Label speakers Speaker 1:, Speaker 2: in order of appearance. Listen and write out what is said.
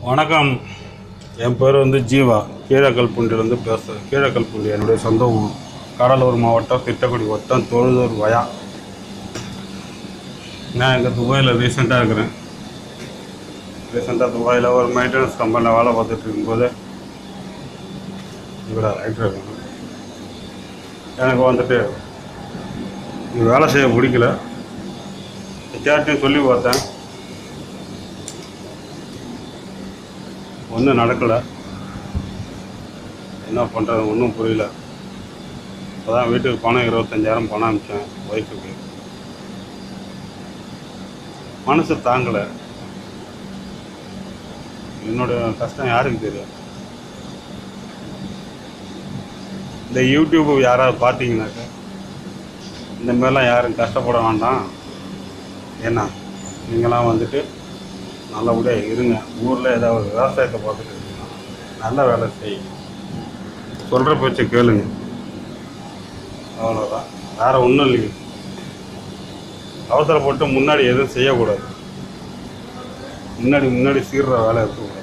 Speaker 1: வணக்கம். என் பேர் ஜீவா. கீழக்கல்பூண்டிலேருந்து பேசுகிறேன். கீழக்கல்பூண்டி என்னுடைய சொந்த ஊர். கடலூர் மாவட்டம், திட்டக்குடி வட்டம், தொழுதூர் வயா. நான் இங்கே துபாயில் ரீசெண்டாக இருக்கிறேன். துபாயில் ஒரு மெயின்டெனன்ஸ் கம்பெனியில் வேலை பார்த்துட்டு இருக்கும்போது இவரை ரைட்டர் இருக்காங்க. எனக்கு இது வேலை செய்ய பிடிக்கல. ஹெச்ஆர்ட்டையும் சொல்லி பார்த்தேன், ஒன்றும் நடக்கலை. என்ன பண்ணுறது ஒன்றும் புரியல. இப்போ தான் வீட்டுக்கு பணம் 25,000 பணம் அனுப்பிச்சேன் ஒய்ஃபுக்கு. மனசு தாங்கலை. என்னோடய கஷ்டம் யாருக்கு தெரியும்? இந்த யூடியூப் யாராவது பார்த்தீங்கன்னாக்கா இந்த மாதிரிலாம் யாரும் கஷ்டப்பட வேண்டாம். ஏன்னா நீங்களாம் நல்லபடியாக இருங்க. ஊரில் ஏதாவது விவசாயத்தை பார்த்துட்டு இருக்கீங்கன்னா நல்ல வேலை செய்யுங்க. சொல்கிற பேச்சை கேளுங்க. அவ்வளோதான், வேறு ஒன்றும் இல்லைங்க. அவசரப்பட்டு முன்னாடி எதுவும் செய்யக்கூடாது. முன்னாடி சீர்ற வேலை இருக்கக்கூடாது.